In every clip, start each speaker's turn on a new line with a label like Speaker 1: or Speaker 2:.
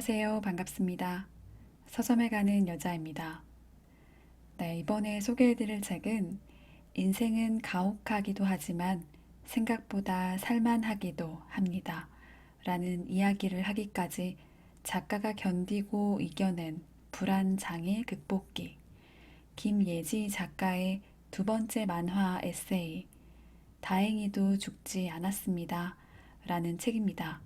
Speaker 1: 안녕하세요. 반갑습니다. 서점에 가는 여자입니다. 네, 이번에 소개해드릴 책은 인생은 가혹하기도 하지만 생각보다 살만하기도 합니다. 라는 이야기를 하기까지 작가가 견디고 이겨낸 불안장애 극복기. 김예지 작가의 두 번째 만화 에세이 다행히도 죽지 않았습니다. 라는 책입니다.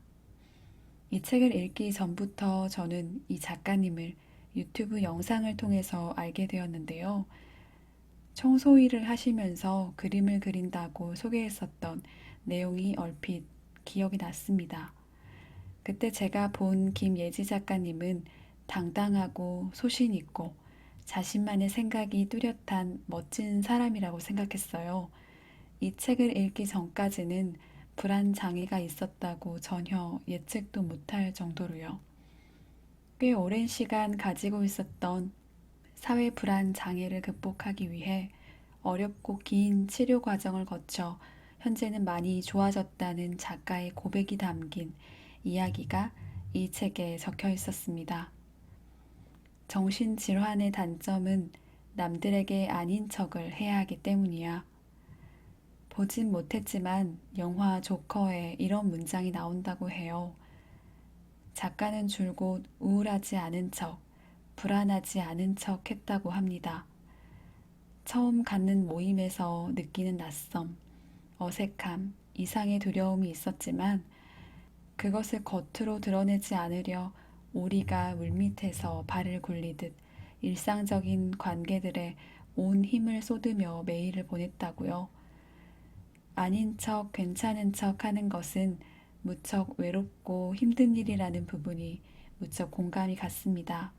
Speaker 1: 이 책을 읽기 전부터 저는 이 작가님을 유튜브 영상을 통해서 알게 되었는데요. 청소일을 하시면서 그림을 그린다고 소개했었던 내용이 얼핏 기억이 났습니다. 그때 제가 본 김예지 작가님은 당당하고 소신 있고 자신만의 생각이 뚜렷한 멋진 사람이라고 생각했어요. 이 책을 읽기 전까지는 불안 장애가 있었다고 전혀 예측도 못할 정도로요. 꽤 오랜 시간 가지고 있었던 사회 불안 장애를 극복하기 위해 어렵고 긴 치료 과정을 거쳐 현재는 많이 좋아졌다는 작가의 고백이 담긴 이야기가 이 책에 적혀 있었습니다. 정신질환의 단점은 남들에게 아닌 척을 해야 하기 때문이야. 보진 못했지만 영화 조커에 이런 문장이 나온다고 해요. 작가는 줄곧 우울하지 않은 척, 불안하지 않은 척 했다고 합니다. 처음 갖는 모임에서 느끼는 낯섦, 어색함, 이상의 두려움이 있었지만 그것을 겉으로 드러내지 않으려 오리가 물밑에서 발을 굴리듯 일상적인 관계들에 온 힘을 쏟으며 매일을 보냈다고요. 아닌 척, 괜찮은 척 하는 것은 무척 외롭고 힘든 일이라는 부분이 무척 공감이 갔습니다.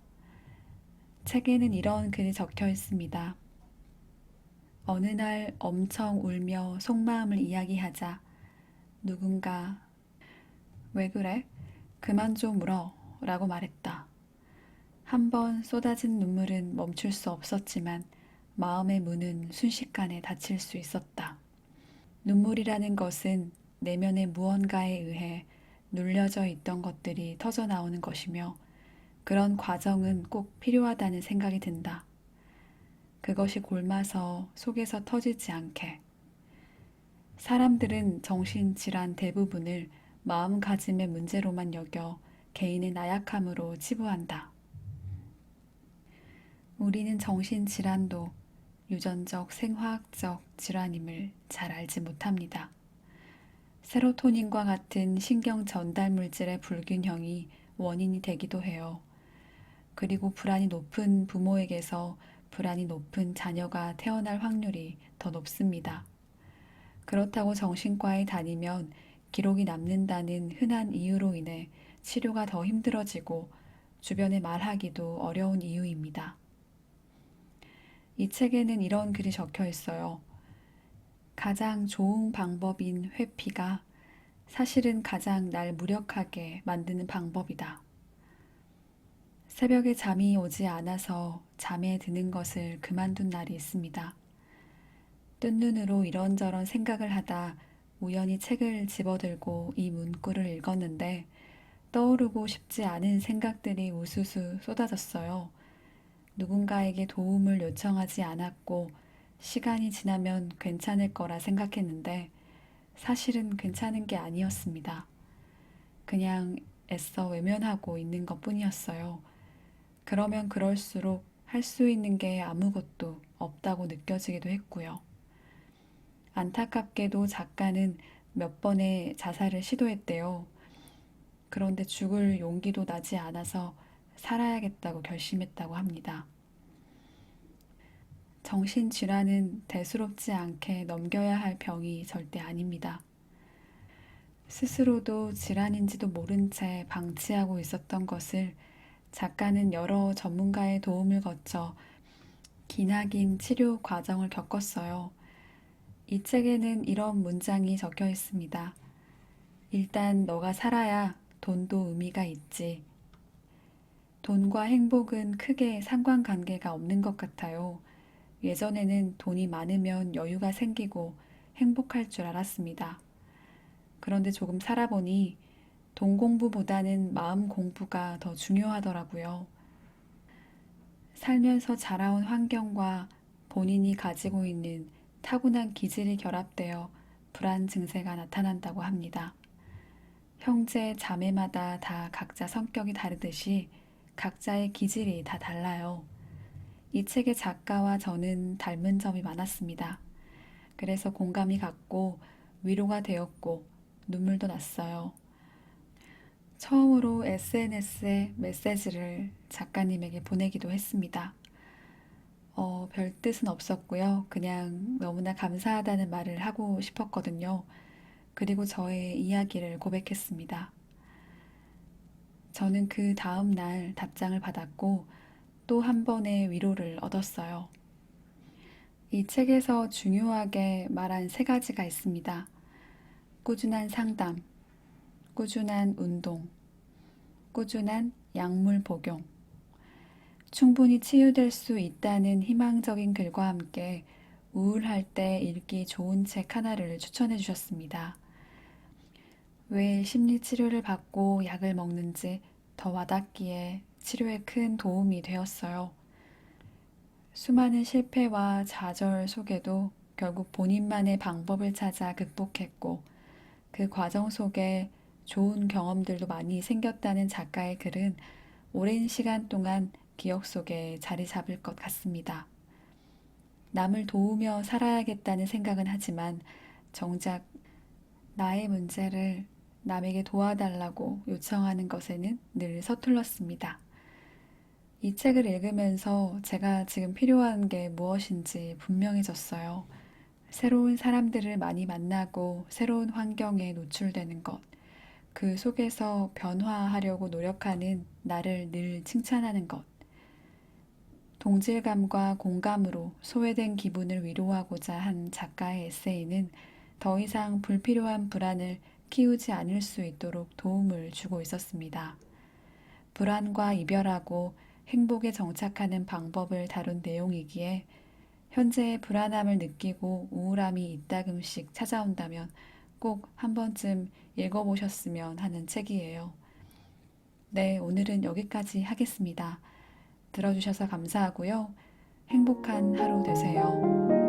Speaker 1: 책에는 이런 글이 적혀 있습니다. 어느 날 엄청 울며 속마음을 이야기하자 누군가 왜 그래? 그만 좀 울어 라고 말했다. 한 번 쏟아진 눈물은 멈출 수 없었지만 마음의 문은 순식간에 닫힐 수 있었다. 눈물이라는 것은 내면의 무언가에 의해 눌려져 있던 것들이 터져 나오는 것이며 그런 과정은 꼭 필요하다는 생각이 든다. 그것이 골마서 속에서 터지지 않게. 사람들은 정신질환 대부분을 마음가짐의 문제로만 여겨 개인의 나약함으로 치부한다. 우리는 정신질환도 유전적 생화학적 질환임을 잘 알지 못합니다. 세로토닌과 같은 신경 전달 물질의 불균형이 원인이 되기도 해요. 그리고 불안이 높은 부모에게서 불안이 높은 자녀가 태어날 확률이 더 높습니다. 그렇다고 정신과에 다니면 기록이 남는다는 흔한 이유로 인해 치료가 더 힘들어지고 주변에 말하기도 어려운 이유입니다. 이 책에는 이런 글이 적혀 있어요. 가장 좋은 방법인 회피가 사실은 가장 날 무력하게 만드는 방법이다. 새벽에 잠이 오지 않아서 잠에 드는 것을 그만둔 날이 있습니다. 뜬 눈으로 이런저런 생각을 하다 우연히 책을 집어들고 이 문구를 읽었는데 떠오르고 싶지 않은 생각들이 우수수 쏟아졌어요. 누군가에게 도움을 요청하지 않았고 시간이 지나면 괜찮을 거라 생각했는데 사실은 괜찮은 게 아니었습니다. 그냥 애써 외면하고 있는 것 뿐이었어요. 그러면 그럴수록 할 수 있는 게 아무것도 없다고 느껴지기도 했고요. 안타깝게도 작가는 몇 번의 자살을 시도했대요. 그런데 죽을 용기도 나지 않아서 살아야겠다고 결심했다고 합니다. 정신질환은 대수롭지 않게 넘겨야 할 병이 절대 아닙니다. 스스로도 질환인지도 모른 채 방치하고 있었던 것을 작가는 여러 전문가의 도움을 거쳐 기나긴 치료 과정을 겪었어요. 이 책에는 이런 문장이 적혀 있습니다. 일단 너가 살아야 돈도 의미가 있지. 돈과 행복은 크게 상관관계가 없는 것 같아요. 예전에는 돈이 많으면 여유가 생기고 행복할 줄 알았습니다. 그런데 조금 살아보니 돈 공부보다는 마음 공부가 더 중요하더라고요. 살면서 자라온 환경과 본인이 가지고 있는 타고난 기질이 결합되어 불안 증세가 나타난다고 합니다. 형제, 자매마다 다 각자 성격이 다르듯이 각자의 기질이 다 달라요. 이 책의 작가와 저는 닮은 점이 많았습니다. 그래서 공감이 갔고 위로가 되었고 눈물도 났어요. 처음으로 SNS에 메시지를 작가님에게 보내기도 했습니다. 별 뜻은 없었고요. 그냥 너무나 감사하다는 말을 하고 싶었거든요. 그리고 저의 이야기를 고백했습니다. 저는 그 다음 날 답장을 받았고 또 한 번의 위로를 얻었어요. 이 책에서 중요하게 말한 세 가지가 있습니다. 꾸준한 상담, 꾸준한 운동, 꾸준한 약물 복용. 충분히 치유될 수 있다는 희망적인 글과 함께 우울할 때 읽기 좋은 책 하나를 추천해 주셨습니다. 왜 심리치료를 받고 약을 먹는지 더 와닿기에 치료에 큰 도움이 되었어요. 수많은 실패와 좌절 속에도 결국 본인만의 방법을 찾아 극복했고 그 과정 속에 좋은 경험들도 많이 생겼다는 작가의 글은 오랜 시간 동안 기억 속에 자리 잡을 것 같습니다. 남을 도우며 살아야겠다는 생각은 하지만 정작 나의 문제를 남에게 도와달라고 요청하는 것에는 늘 서툴렀습니다. 이 책을 읽으면서 제가 지금 필요한 게 무엇인지 분명해졌어요. 새로운 사람들을 많이 만나고 새로운 환경에 노출되는 것, 그 속에서 변화하려고 노력하는 나를 늘 칭찬하는 것, 동질감과 공감으로 소외된 기분을 위로하고자 한 작가의 에세이는 더 이상 불필요한 불안을 키우지 않을 수 있도록 도움을 주고 있었습니다. 불안과 이별하고 행복에 정착하는 방법을 다룬 내용이기에 현재의 불안함을 느끼고 우울함이 이따금씩 찾아온다면 꼭 한 번쯤 읽어보셨으면 하는 책이에요. 네, 오늘은 여기까지 하겠습니다. 들어주셔서 감사하고요. 행복한 하루 되세요.